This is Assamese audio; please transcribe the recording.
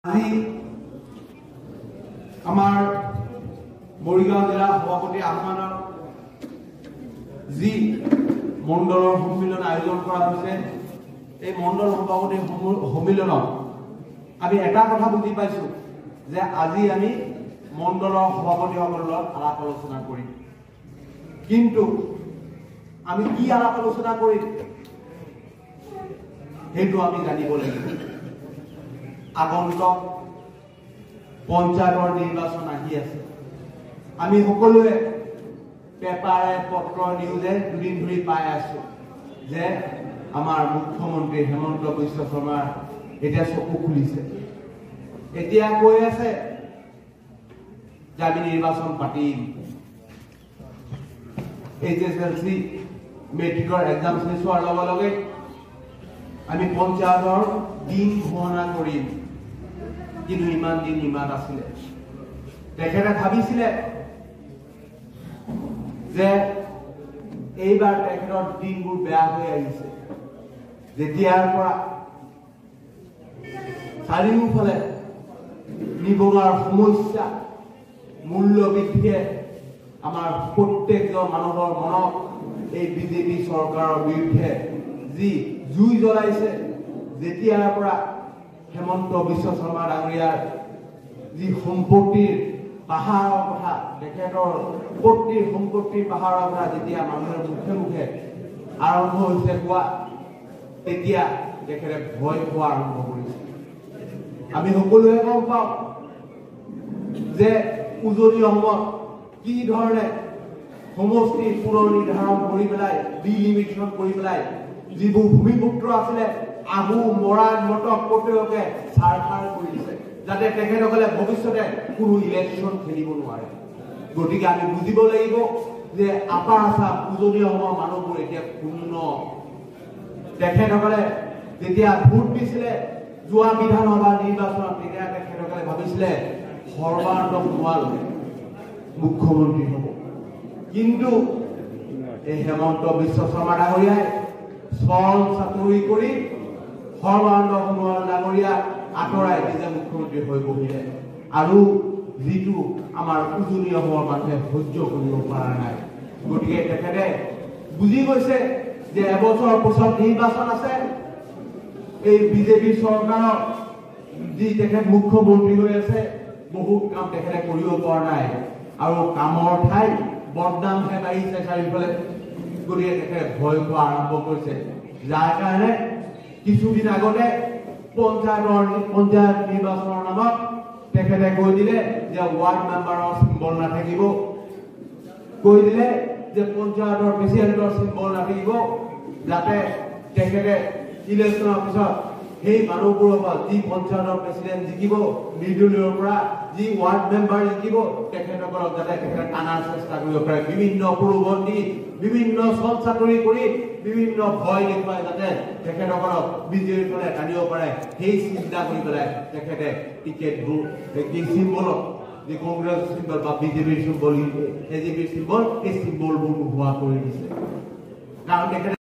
আজি আমাৰ মৰিগাঁও জিলা সভাপতি আহ্বানৰ যি মণ্ডলৰ সন্মিলন আয়োজন কৰা হৈছে এই মণ্ডল সভাপতি সন্মিলনত আমি এটা কথা বুজি পাইছো যে আজি আমি মণ্ডলৰ সভাপতিসকলৰ লগত আলাপ আলোচনা কৰিম কিন্তু আমি কি আলাপ আলোচনা কৰিম সেইটো আমি জানিব লাগিব আগন্তুক পঞ্চায়তৰ নিৰ্বাচন আহি আছে আমি সকলোৱে পেপাৰে পত্ৰ নিউজে দুদিন ধৰি পাই আছো যে আমাৰ মুখ্যমন্ত্ৰী হেমন্ত বিশ্ব শৰ্মা এতিয়া চকু খুলিছে এতিয়া কৈ আছে যে আমি নিৰ্বাচন পাতিম HSLC মেট্ৰিকৰ এক্সাম শেষ হোৱাৰ লগে লগে আমি পঞ্চায়তৰ দিন ঘোষণা কৰিম কিন্তু ইমান দিন ইমান আছিলে তেখেতে ভাবিছিলে যে এইবাৰ তেখেতৰ দিনবোৰ বেয়া হৈ আহিছে যেতিয়াৰ পৰা চাৰিওফালে নিবনুৱাৰ সমস্যা মূল্য বৃদ্ধিয়ে আমাৰ প্ৰত্যেকজন মানুহৰ মনত এই বিজেপি চৰকাৰৰ বিৰুদ্ধে যি জুই জ্বলাইছে যেতিয়াৰ পৰা হেমন্ত বিশ্ব শৰ্মা ডাঙৰীয়াৰ যি সম্পত্তিৰ পাহাৰৰ কথা তেখেতৰ সম্পত্তিৰ পাহাৰৰ কথা যেতিয়া মানুহৰ মুখে মুখে আৰম্ভ হৈছে কোৱা তেতিয়া তেখেতে ভয় খোৱা আৰম্ভ কৰিছে আমি সকলোৱে গম পাওঁ যে উজনি অসমত কি ধৰণে সমষ্টি পুনৰ নিৰ্ধাৰণ কৰি পেলাই ডিলিমিটেশ্যন কৰি পেলাই যিবোৰ ভূমিপুত্ৰ আছিলে আহু মৰাণ মটক প্ৰতিকে ছাৰখাৰ কৰিছে যাতে তেখেতসকলে ভৱিষ্যতে কোনো ইলেকশ্যন খেলিব নোৱাৰে গতিকে আমি বুজিব লাগিব যে আপাৰ আছাম উজনি অসমৰ মানুহবোৰ এতিয়া শূন্য তেখেতসকলে যেতিয়া ভোট দিছিলে যোৱা বিধানসভা নিৰ্বাচনত তেতিয়া তেখেতসকলে ভাবিছিলে সৰ্বানন্দ সোণোৱাল মুখ্যমন্ত্ৰী হ'ব কিন্তু এই হেমন্ত বিশ্ব শৰ্মা ডাঙৰীয়াই চল চাতুৰি কৰি সৰ্বানন্দ সোণোৱাল ডাঙৰীয়া আঁতৰাই নিজে মুখ্যমন্ত্ৰী হৈ বহিলে আৰু যিটো আমাৰ উজনি অসমৰ মানুহে সহ্য কৰিব পৰা নাই গতিকে তেখেতে বুজি গৈছে যে এবছৰ পিছত নিৰ্বাচন আছে এই বিজেপি চৰকাৰৰ যি তেখেত মুখ্যমন্ত্ৰী হৈ আছে বহুত কাম তেখেতে কৰিব পৰা নাই আৰু কামৰ ঠাই বদনামহে বাঢ়িছে চাৰিওফালে গতিকে তেখেতে ভয় খোৱা আৰম্ভ কৰিছে যাৰ কাৰণে কিছুদিন আগতে পঞ্চায়ত নিৰ্বাচনৰ নামত তেখেতে কৈ দিলে যে ৱাৰ্ড মেম্বাৰৰ চিম্বল নাথাকিব কৈ দিলে যে পঞ্চায়তৰ প্ৰেচিডেণ্টৰ চিম্বল নাথাকিব যাতে তেখেতে ইলেকশ্যনৰ পিছত সেই মানুহবোৰৰ পৰা যি পঞ্চায়তৰ প্ৰেচিডেণ্ট জিকিব নিৰ্দলীয়ৰ পৰা যি ৱাৰ্ড মেম্বাৰ জিকিব তেখেতসকলক যাতে তেখেতে টানাৰ চেষ্টা কৰিব পাৰে বিভিন্ন প্ৰলোভন বিভিন্ন চল চাতুৰি কৰি বিভিন্ন ভয় দেখুৱাই যাতে তেখেতসকলক বিজেপিৰ ফালে টানিব পাৰে সেই চিন্তা কৰি পেলাই তেখেতে টিকেটবোৰ এই চিম্বলত যি কংগ্ৰেছ চিম্বল বা বিজেপিৰ চিম্বল এজিপিৰ চিম্বল এই চিম্বলবোৰ নোহোৱা কৰি দিছে কাৰণ তেখেতে